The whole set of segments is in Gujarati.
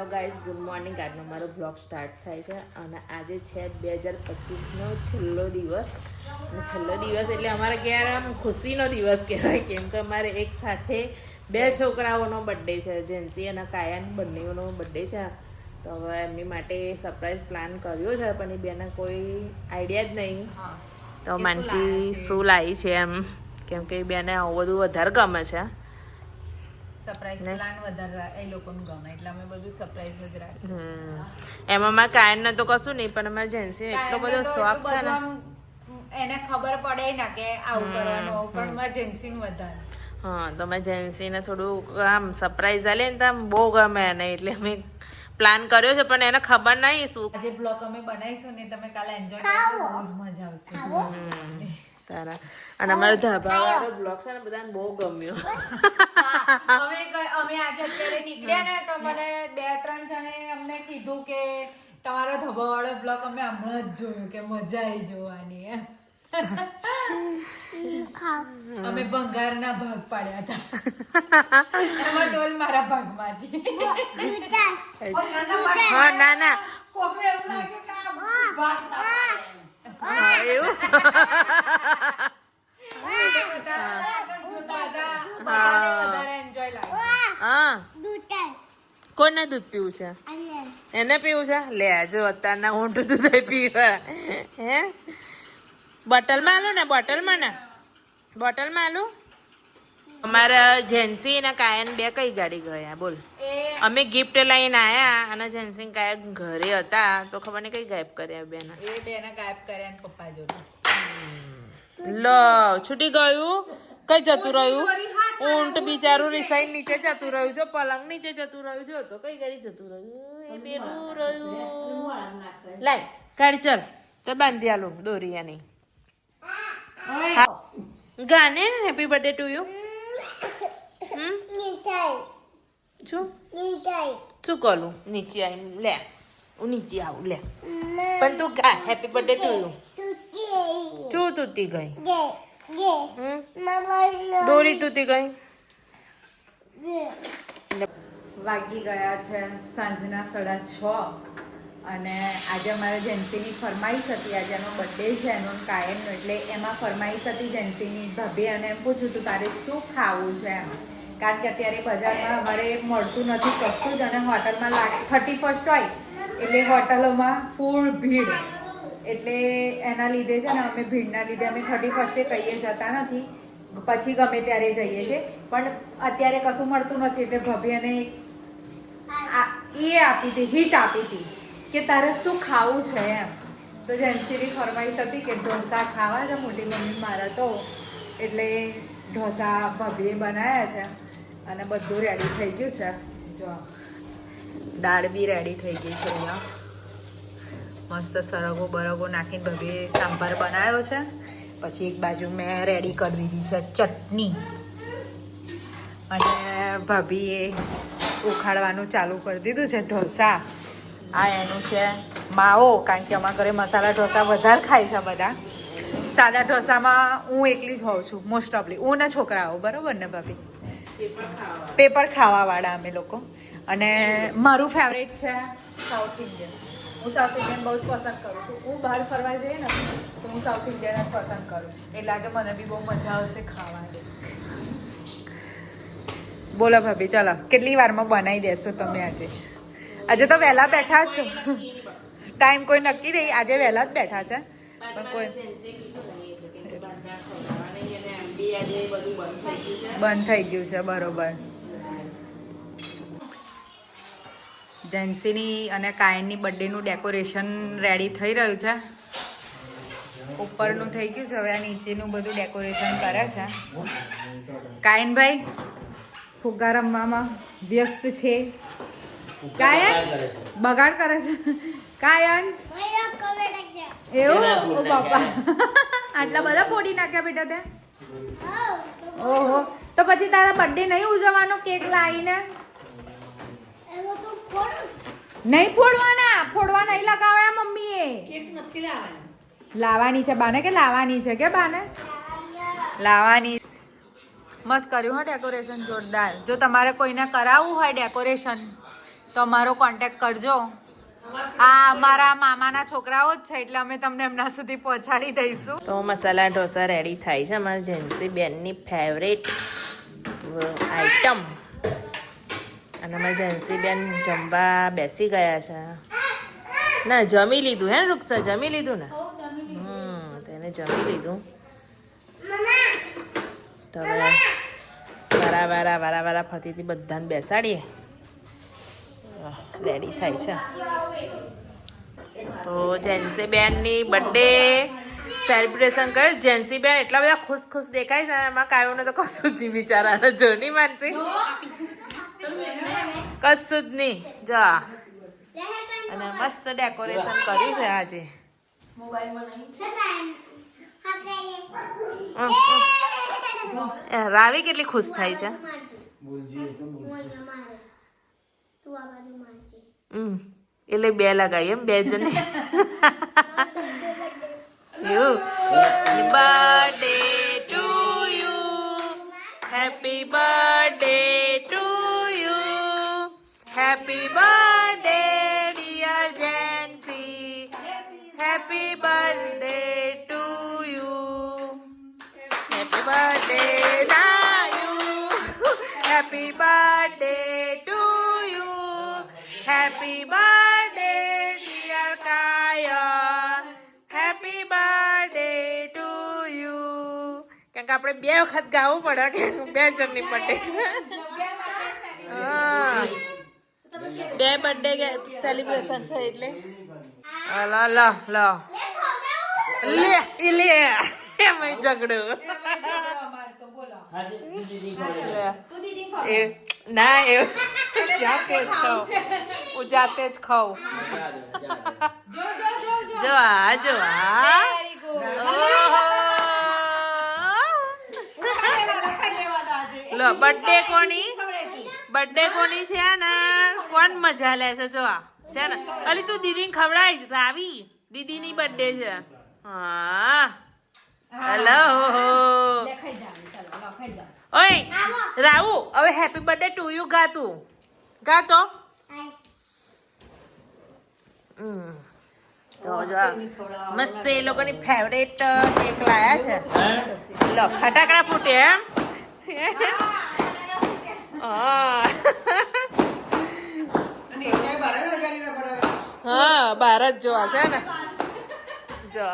Hello guys, good morning. આજનો મારો બ્લોગ સ્ટાર્ટ થાય છે અને આજે છે 2025નો છેલ્લો દિવસ. અને છેલ્લો દિવસ એટલે અમારે ક્યારે આમ ખુશીનો દિવસ કહેવાય, કેમ કે અમારે એક સાથે બે છોકરાઓનો બર્થડે છે, જેન્સી અને કાયન બંનેઓનો બર્થડે છે. તો હવે એમની માટે સરપ્રાઈઝ પ્લાન કર્યો છે, પણ એ બેને કોઈ આઈડિયા જ નહીં તો માનસી શું લાવી છે એમ, કેમ કે એ બેને આવું બધું વધારે ગમે છે. સરપ્રાઈઝ પ્લાન વધારે એ લોકોનું ગમે એટલે અમે બધું સરપ્રાઈઝ જ રાખીએ છીએ. એમાં મારા કાયનને તો કશું નહીં, પણ અમારા જેન્સી એટલો બધો શોખ છે ને, એને ખબર પડે ના કે આવું કરવાનું, પણ મારા જેન્સીને વધારે. હા, તો મેં જેન્સીને થોડું આમ સરપ્રાઈઝ આલે ને તો આમ બહુ ગમે એને, એટલે અમે પ્લાન કર્યો છે, પણ એને ખબર નહીં શું. આજે બ્લોગ અમે બનાવીશું ને તમે કાલે એન્જોય કરજો, બહુ જ મજા આવશે. સારા. અને અમારો ધાબા વાળો બ્લોગ છે ને બધાને બહુ ગમ્યો. અમે આજે અત્યારે નીકળ્યા ને તો મને 2-3 જણે અમને કીધું કે તમારો ધાબા વાળો બ્લોગ અમે હમણાં જ જોયો, કે મજા આવી જોવાની. અમે ભંગારના ભાગ પાડ્યા હતા, એમાં ડોલ મારા ભાગમાંથી. હા, ના ના કોકને એવું લાગે કે આ ભાગ ના પાડે. હા, એવું કોને દૂધ પીવું છે? એને પીવું છે? લે જો અત્યારના ઊંટ દૂધ પીવા. હે બોટલમાં આલું ને, બોટલમાં આલું. અમારા જેન્સી અને કાયન બે કઈ ગાડી ગયા બોલ? અમે ગિફ્ટ લઈને આયા અને જેન્સી કાયન ઘરે હતા તો ખબર નહીં કઈ ગાયબ કર્યા બેને. એ બેને ગાયબ કર્યા ને પપ્પા જોડે. લો છૂટી ગયું, કઈ જતું રહ્યું? ઊંટ બિચારું રિસાઈ નીચે જતું રહ્યું છે, પલંગ નીચે જતું રહ્યું છે, તો કઈ ગાડી જતું રહ્યું? એ બેનું રહ્યું. લાય ગાડી ચાલ તો બાંધી આલું દોરિયાની. ગાને હેપી બર્થડે ટુ યુ. શું કરું? નીચે આવી લે, હું નીચે આવું લે, પણ તું ગા હેપી બર્થડે ટુ યુ. શું તૂટી ગઈ? દોરી તૂટી ગઈ. વાગી ગયા છે સાંજના 6:30 અને આજે અમારે જેન્સીની ફરમાઈશ હતી. આજે એનો બર્થડે છે એનો કાયમનો, એટલે એમાં ફરમાઈશ હતી જેન્સીની. ભાભી અને એમ પૂછ્યું હતું તારે શું ખાવું છે એમ, કારણ કે અત્યારે બજારમાં અમારે મળતું નથી કશું જ, અને હોટલમાં 31st હોય એટલે હોટલોમાં ફૂલ ભીડ, એટલે એના લીધે છે ને અમે ભીડના લીધે અમે 31st કહીએ જતા નથી, પછી ગમે ત્યારે જઈએ છીએ. પણ અત્યારે કશું મળતું નથી એટલે ભાભી એને એ આપી હતી, હિટ આપી હતી કે તારે શું ખાવું છે એમ. તો જેન્સીની ફરમાઈશ હતી કે ઢોસા ખાવા છે મોટી મમ્મી મારા, તો એટલે ઢોસા ભાભીએ બનાવ્યા છે અને બધું રેડી થઈ ગયું છે. જો દાળ બી રેડી થઈ ગઈ છે, અહીંયા મસ્ત સરગો બરગો નાખીને ભાભીએ સાંભાર બનાવ્યો છે. પછી એક બાજુ મેં રેડી કરી દીધી છે ચટણી, અને ભાભીએ ઉખાડવાનું ચાલુ કરી દીધું છે ઢોસા. આ એનું છે માવો, કારણ કે અમારા ઘરે મસાલા ઢોસા વધારે ખાય છે બધા. સાદા ઢોસામાં હું એકલી જ હોઉં છું મોસ્ટ ઓફલી, હું ને છોકરાઓ, બરાબર ને ભાભી? પેપર ખાવાવાળા અમે લોકો. અને મારું ફેવરેટ છે સાઉથ ઇન્ડિયન. હું સાઉથ ઇન્ડિયન બહુ જ પસંદ કરું છું. હું બહાર ફરવા જઈએ ને તો હું સાઉથ ઇન્ડિયન જ પસંદ કરું, એટલે આજે મને બી બહુ મજા આવશે ખાવાની. બોલો ભાભી, ચાલો કેટલી વારમાં બનાવી દેશો તમે? આજે તો વહેલા બેઠા છો, ટાઈમ કોઈ નક્કી નહીં, આજે વહેલા જ બેઠા છે. પણ કોઈ બંધ થઈ ગયું છે, બરોબર. જેન્સીની અને કાયનની બર્થડેનું ડેકોરેશન રેડી થઈ રહ્યું છે. ઉપરનું થઈ ગયું છે, હવે આ નીચેનું બધું ડેકોરેશન કરે છે. કાયનભાઈ ફુગ્ગા રમવામાં વ્યસ્ત છે. કાયન બગાડ કરે છે. કાયન એવું? ઓ બાપા, આટલા બધા ફોડી નાખ્યા બેટા તે? ઓહો, તો પછી તારા બર્થડે નહીં ઉજવવાનો કેક લાવીને? નહીં ફોડવાના, ફોડવા નહીં લગાવ્યા મમ્મીએ. કેક નથી લાવવાની છે બાને, કે લાવવાની છે કે બાને? લાવવાની. મસ્ત કર્યું હા ડેકોરેશન, જોરદાર. જો તમારે કોઈને કરાવવું હોય ડેકોરેશન તો અમારો કોન્ટેક્ટ કરજો. આ અમારા મામાના છોકરાઓ જ છે એટલે અમે તમને એમના સુધી પહોંચાડી દઈશું. તો મસાલા ઢોસા રેડી થાય છે. અમારી જેન્સી બેનની ફેવરેટ આઈટમ. અને અમારી જેન્સી બેન જમવા બેસી ગયા છે. ના જમી લીધું હે રૂક્ષા, જમી લીધું ને? તેને જમી લીધું. તો હવે વારા ફરતીથી બધાને બેસાડીએ. રેડી થાય છે. તો જેન્સી બેનની બર્થડે સેલિબ્રેશન કરે. જેન્સી બેન એટલા બધા ખુશ દેખાય છે. એમાં કાયોને તો કશું જ નહીં બિચારાને. જો નહીં માનસી, કશું જ નહીં. જો અને મસ્ત ડેકોરેશન કર્યું છે આજે. રાવી કેટલી ખુશ થાય છે. એટલે બે લગાવી એમ, બે જણ. Birthday to you, happy birthday to you, happy birthday dear Jency, happy birthday to you, happy birthday નાયુ, happy birthday to you, happy birthday dear Kayan, happy birthday to you. કારણ કે આપણે બે વખત ગાવું પડે કે બે જણની બર્થડે છે. હા, બે બર્થડે સેલિબ્રેશન છે એટલે લો લો લો લે એમ ઝઘડો. ના એવું જાતે જ ખાઉં, હું જાતે જ ખાઉં. જો આ લો બર્થડે કોની છે ને? કોણ મજા લે છે? જો આ છે ને. અલી તું દીદીને ખવડાવી. રાવી દીદીની બર્થડે છે. હા હેલો. ઓય રાવુ, હવે હેપી બર્થડે ટુ યુ ગા. તું ગા તો. તો જો મસ્ત એ લોકોની ફેવરેટ કેક લાયા છે. લો ફટાકડા ફૂટે એમ. હા બાર જ જોવા છે ને. જો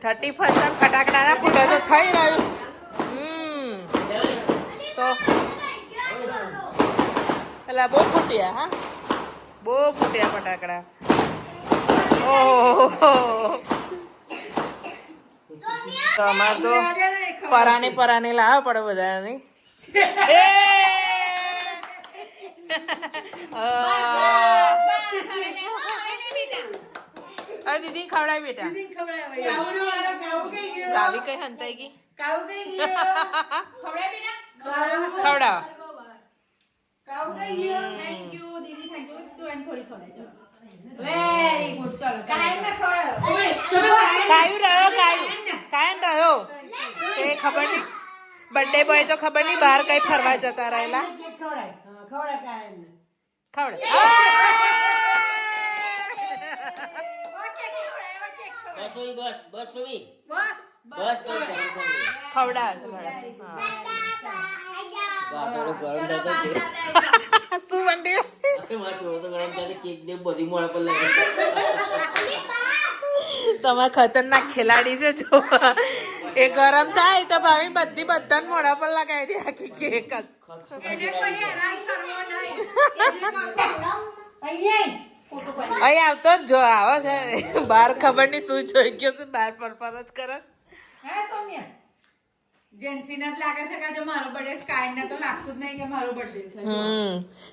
31 ફટાકડા ના ફૂટે તો થઈ રહ્યું. તો પેલા બહુ ફૂટ્યા. હા બહુ ફૂટ્યા ફટાકડા. ઓહો તો અમારે તો પરાને લાવવા પડે બધાને. અરે દીદી ખવડાય બેટા. રાવી કઈ હંતાઈ ગઈ. ખવડાવ. કાયમ રહ્યો એ ખબર નહીં. બર્થડે બોય તો ખબર નહીં બહાર કઈ ફરવા જતા રહેલા. ખવડાવ. શું મંડી તમારા ખતરનાક ખેલાડી છે. જો એ ગરમ થાય તો ભાવી બધાને મોઢા પર લગાવી દે આખી કેક જ. અહીં આવતો જ જો આવો છે. બહાર ખબર નહીં શું જોઈ ગયો છે. બહાર પર જ કરે.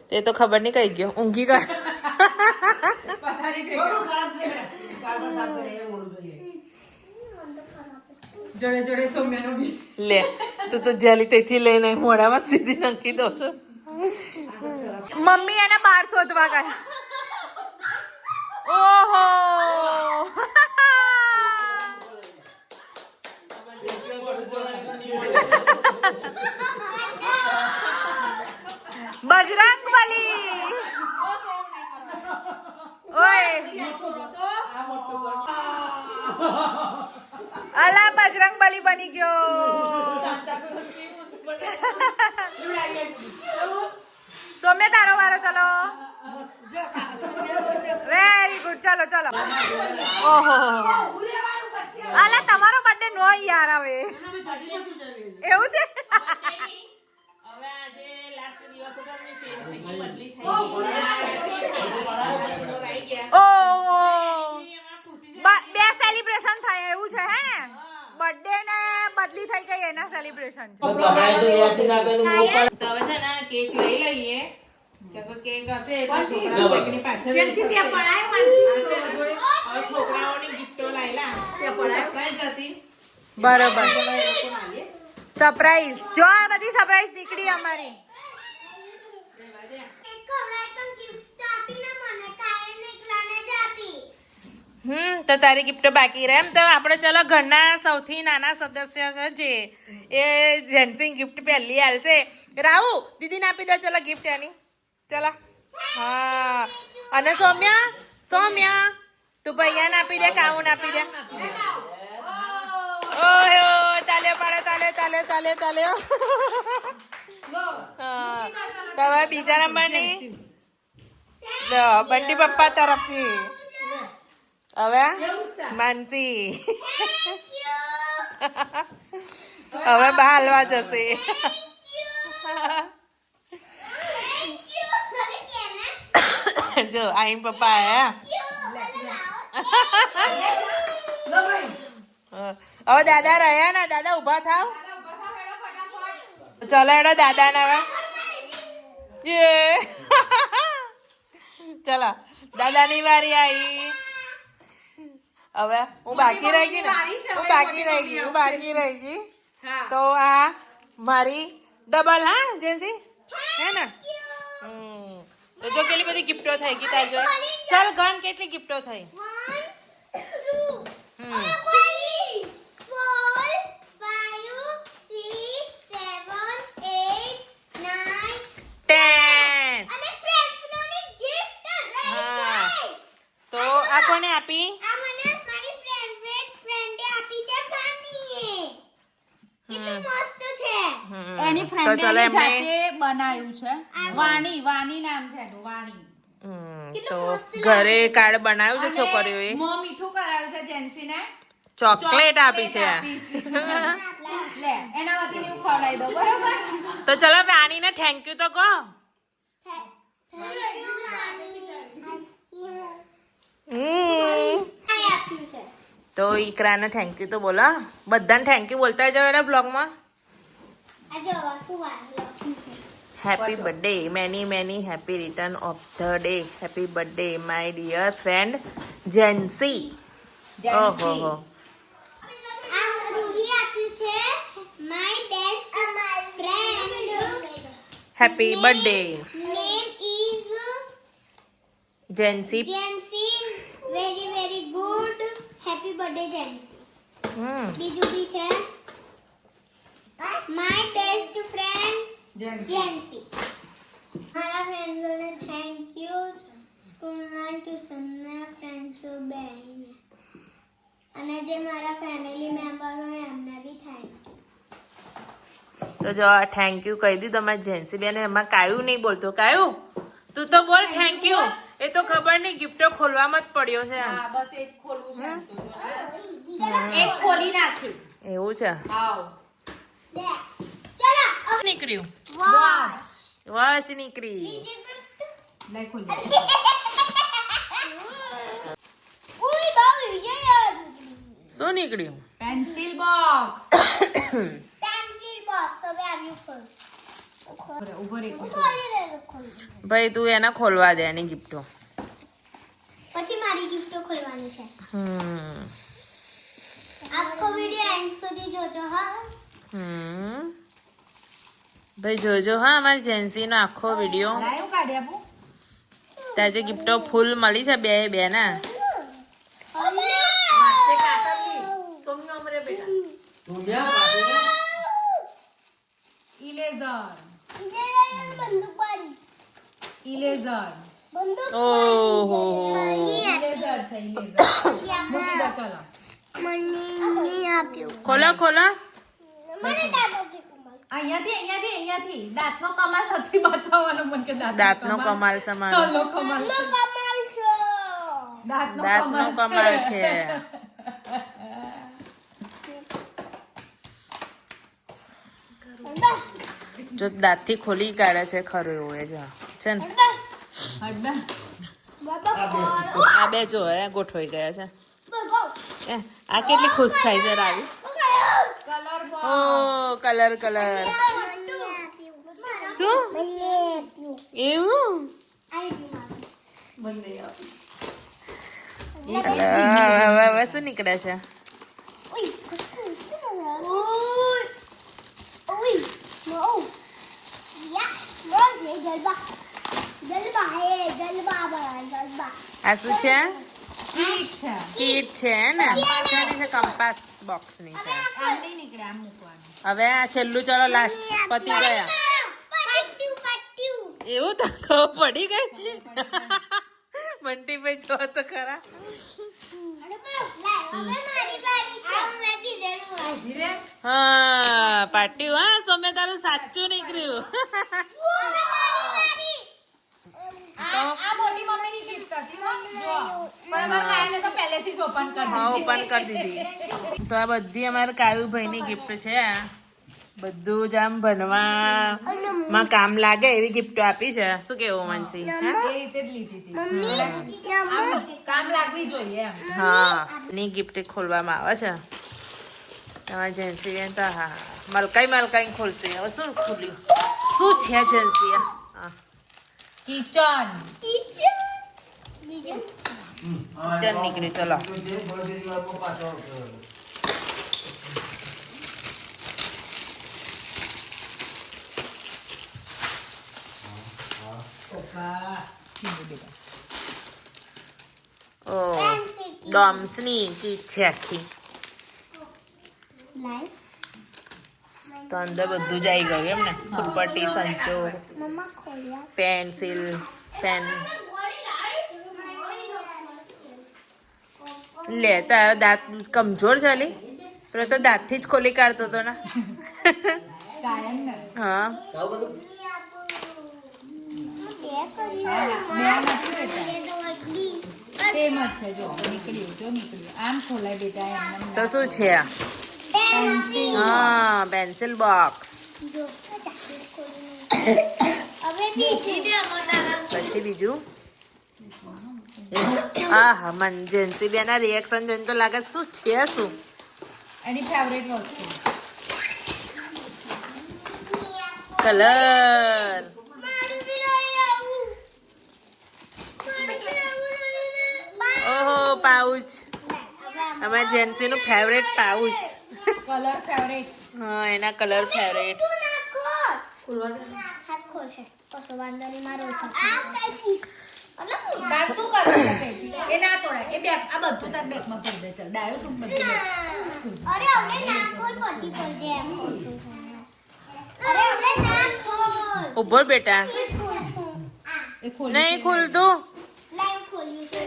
તે તો ખબર નહીં કઈ ગયો. ઊંઘી ગયો. જોડે સૌમ્યાનો બી લે તું તો જેલી તેથી લઈને મોઢામાં સીધી નાખી દો છો. મમ્મી એને બહાર શોધવા ગયા. ઓહો બજરંગબલી ઓય અલા બજરંગબલી બની ગયો સોમ્ય તારો વારો ચલો વેરી ગુડ ચલો ચલો ઓહો અલા તમારો બર્થડે નો યાર હવે એવું છે હવે આજે લાસ્ટ દિવસ હતો ને ચેન્જ થઈ ગઈ બદલી થઈ ગઈ ઓ એમાં ખુશી છે બે સેલિબ્રેશન થાય એવું છે હે ને બર્થડે ને બદલી થઈ ગઈ એના સેલિબ્રેશન છે તો હવે છે ને કેક લઈ લઈએ કે તો કેક હશે તો છોકરાઓ કેકની પાછળ હવે છોકરાઓની ગિફ્ટો લાયલા સરપ્રાઈઝ હતી બરોબર સરપ્રાઈઝ જો આ બધી સરપ્રાઈઝ નીકળી અમારી તો તારી ગિફ્ટ બાકી રહે એમ તો આપણે ચલો ઘરના સૌથી નાના સદસ્ય છે જે એ જેન્સી ગિફ્ટ પહેલી આલશે રાહુ દીદીને આપી દો ચલો ગિફ્ટ એની ચલો હા અને સૌમ્યા તું ભૈયાને આપી દે કાઉન આપી દે ઓહો તાલે પાડે તાલે હા તો હવે બીજા નંબરની બંટી પપ્પા તરફથી હવે માનસી હવે બા હાલવા જશે જો આઈ પપ્પા આયા હવે દાદા રહ્યા ને દાદા ઉભા થાવ ચલો એડો દાદા ને હવે ચલો દાદાની વારી આવી હવે હું બાકી રહી ગઈ તો આ મારી ડબલ હા જેન્સી હે ને તો જો કેટલી બધી ગિફ્ટો થઈ ગઈ તાર જો ચાલ ગણ કેટલી ગિફ્ટો થઈ 10 હા તો આ કોને આપી એની ફ્રેન્ડે જાતે બનાવ્યું છે વાણી નામ છે તો વાણી તો ઘરે કાર્ડ બનાવ્યું છે છોકરીઓએ મોં મીઠું કરાવ્યું છે જેન્સીને ચોકલેટ આપી છે લે એના વતીને હું ખવડાવી દઉં બરાબર તો ચલો વાણીને થેન્ક યુ તો કહો તો ઈકરાને થેન્ક યુ તો બોલો બધાને થેન્ક યુ બોલતા જાવ એના બ્લોગમાં happy birthday many happy return of the day happy birthday my dear friend Jency ઓહો હો happy birthday Jency very very good happy birthday Jansi બીજું બી છે my best friend Jansi મારા ફ્રેન્ડ્સોને થેન્ક યુ સ્કૂલના ટ્યુશનના ફ્રેન્ડ્સો બેને અને જે મારા ફેમિલી મેમ્બર હોય એમને બી થેન્ક તો જો થેન્ક યુ કહી દીધું અમારી જેન્સી બેન એમાં કાયું નહીં બોલતો કાયું તું તો બોલ થેન્ક યુ એ તો ખબર નહીં ગિફ્ટો ખોલવામાં જ પડ્યો છે હા બસ એ જ ખોલવું છે એક ખોલી નાખ્યું એવું છે આવ દે ચલો નીકળ્યું વોચ વોચ નીકળી લઈ ખોલી ઉઈ બાઉ યે શું નીકળ્યું પેન્સિલ બોક્સ પેન્સિલ બોક્સ હવે આવ્યું ખોલ ઉભો રે ખોલી દે ખોલ ભાઈ તું એને ખોલવા દે એની ગિફ્ટો પછી મારી ગિફ્ટો ખોલવાની છે હમ આખો વિડિયો એન્ડ સુધી જોજો હા ભાઈ જોજો હા અમારી જેન્સીનો આખો વિડીયો લાયો કાઢી આપું ત્યાં જે ગિફ્ટો ફૂલ મળી છે બે ના માસે કાટલી સોમ્યો અમરે બેટા ઇલેઝર બંદૂક પાડી ઇરેઝર બંદૂક ઓહો ઇરેઝર છે ઇરેઝર મૂકી દો ચલો મને આપ્યું ખોલો ખોલો મને દાદો કમાલ અહીંયાથી દાંતનો કમાલ નથી બતાવવાનો મને કે દાંતનો કમાલ છે મારો કલો કમાલ છે. કમાલ છો દાંતનો કમાલ છે જો દાંતથી ખોલી કાઢે છે ખરું એવું એ જો છે ને હડબા બાબા આ બે જો હે ગોઠવાઈ ગયા છે બાબા એ, આ કેટલી ખુશ થાય છે રાવી કલર બોક્સ ઓ કલર કલર શું મને આપ્યું એવું આપ્યું હવે શું નીકળે છે Uy, uy, uy, no, ya, no, જલબા, જલબા હે, જલબા બના, જલબા. આ શું છે કીટ છે કીટ છે ને પાછળની છે કંપાસ બોક્સ ની છે આમ નહીં નીકળે આમ મૂકવાનું હવે આ છેલ્લું ચલો લાસ્ટ પતી ગયા પાટ્યું, પાટ્યું. એવું તો ખબર પડી ગઈ બંટીભાઈ જો તો ખરા હવે મારી બારી છે. આ મેં કીધેલું. ધીરે હા પાટ્યું હા તમે તારું સાચું નીકળ્યું હવે મારી બારી. આ મોટી મમ્મીની ગિફ્ટ હતી હો. જો પણ અમારા કાયને તો પહેલેથી જ ઓપન કરી હા દીધી ઓપન કરી દીધી તો આ બધી અમારે કાયુભાઈની ગિફ્ટ છે બધું જ આમ ભણવામાં કામ લાગે એવી ગિફ્ટો આપી છે શું કેવું મનસી હે? એ રીતે જ લીધી હતી આમ કામ લાગવી જોઈએ એમ હા ની ગિફ્ટ ખોલવામાં આવે છે તમારે જેન્સી બેન તો હા મલકાઈ ખોલશે હવે શું ખોલ્યું શું છે જેન્સી હા કિચન બીજું કિચન નીકળ્યું ચલો ઓ ડોમ્સની કીટ છે આખી લાઈવ તો અંદર બધું જ આવી ગયું એમ ને ફૂલપટ્ટી સંચો મમ્મા ખોલ્યા પેન્સિલ પેન લે તારો દાંત કમજોર છે અલી પેલો તો દાંતથી જ ખોલી કાઢતો હતો ને કાયમ ને હા બે નથી બેટા સેમ જ છે જો નીકળ્યું આમ ખોલાય બેટા એમ તો શું છે આ હા પેન્સિલ બોક્સ હવે બીજી પછી બીજું હા હા મન જેન્સી બેના રિએક્શન જોઈને તો લાગે છે શું છે શું એની ફેવરેટ વસ્તુ કલર મારું બી લઈ આવું મારું બી આવું લઈ લે. ઓહો પાઉચ અમારા જેન્સી નું ફેવરેટ પાઉચ કલર ફેવરેટ હા એના કલર ફેવરેટ તું ના ખોલ. હાથ ખોલ હે. કશો વાંધો નહીં, મારો ઓછો ખોલ. તાર શું કરવું છે પેટી? એ ના તોડાય એ બેગ આ બધું તાર બેગમાં ભરી દે ચાલ ડાયો છું બધું બેગ. અરે હવે ના ખોલ પછી ખોલજે એમ કહું છું તને. અરે હવે ના ખોલ. ઉભો રહો બેટા એ ખોલ તું. એ ખોલી નહીં ખુલતું લાઈવ ખોલ્યું છે.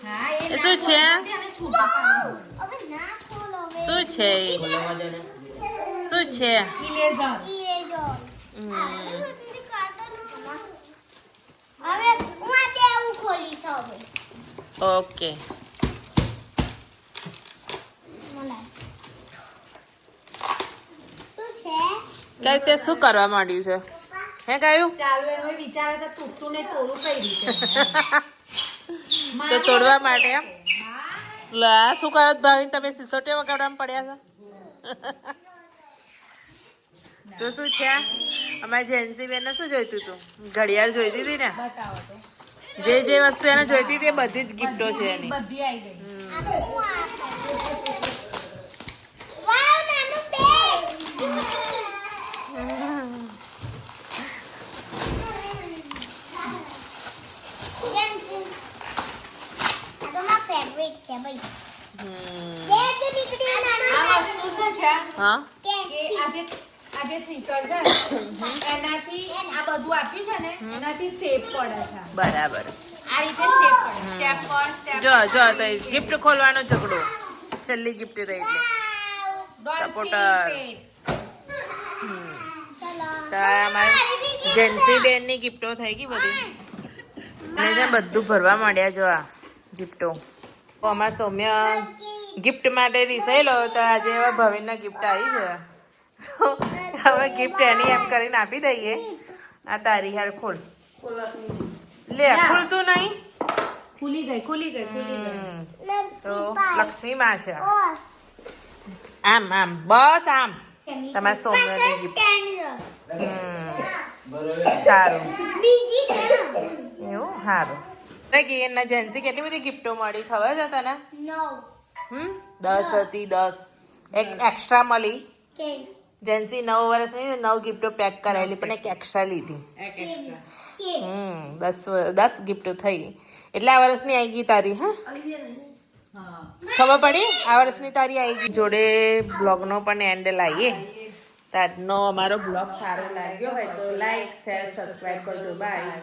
હા એ શું છે? અને છૂટા પાડવાનું. હવે ના ખોલ હવે. શું છે શું છે ઇરેઝર ઇરેઝર. હમ, હવે હું આ બે આવું ખોલી છે હવે. ઓકે મલાઈ. શું છે? કઈ તે શું કરવા માંડ્યું છે હે કાયું ચાલુ એનો એ વિચારે છે તૂટતું ને તોડું કઈ રીતે તો તોડવા માટે એમ લા શું કરો છો ભાવિન તમે સિસોટીઓ વગાડવામાં પડ્યા છો તો શું છે અમારી જેન્સી બેન શું જોઈતું હતું ઘડિયાળ જોઈતી હતી ને બતાવો તો જે જે વસ્તુ એને જોઈતી હતી એ બધી જ ગિફ્ટો છે એની બધી આવી ગઈ વાવ નાનું બેગ. આ તો મારા ફેવરેટ છે ભાઈ. હમ. બેગ નીકળી નાનું આ વસ્તુ શું છે હા કે કેક. આજે આ જે સીસર છે ને, એનાથી આ બધું આપ્યું છે ને એનાથી સેફ પડે છે બરાબર. આ રીતે સેફ પડે સ્ટેપ પર સ્ટેપ જો જો તો ગિફ્ટ ખોલવાનો ઝઘડો. છેલ્લી ગિફ્ટ રહી એટલે સપોર્ટર. તો અમારી જેન્સી બેન ની ગિફ્ટો થઈ ગઈ બધી અને છે બધું ભરવા માંડ્યા. જો આ ગિફ્ટો તો અમારા સૌમ્ય ગિફ્ટ માટે રિસાયેલો તો આજે એવા ભવિનના ગિફ્ટ આવી છે. તો હવે ગિફ્ટ એની એમ કરીને આપી દઈએ. આ તારી હાર ખોલ. લે ખોલતું નહીં. ખુલી ગઈ તો લક્ષ્મી માં છે. આમ આમ બસ આમ તમારા સૌમ્યની ગિફ્ટ. સારું બીજી છે ને? એવું સારું. કે એના જેન્સી કેટલી બધી ગિફ્ટો મળી ખબર છે તને? 9 10 હતી 10 એક એક્સ્ટ્રા મળી. કે જેન્સી 9 વર્ષની 9 ગિફ્ટો પેક કરાયેલી પણ એક એક્સ્ટ્રા લીધી. કે 10 ગિફ્ટો થઈ એટલે આ વર્ષની આવી ગઈ તારી. હા ખબર પડી આ વર્ષની તારી આવી ગઈ. જોડે બ્લોગનો પણ એન્ડ લાવીએ. આજનો અમારો બ્લોગ સારો લાગ્યો હોય તો લાઈક શેર સબસ્ક્રાઈબ કરજો. બાય.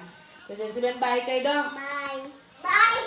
તો જેન્સી બેન બાય કહી દો. Bye bye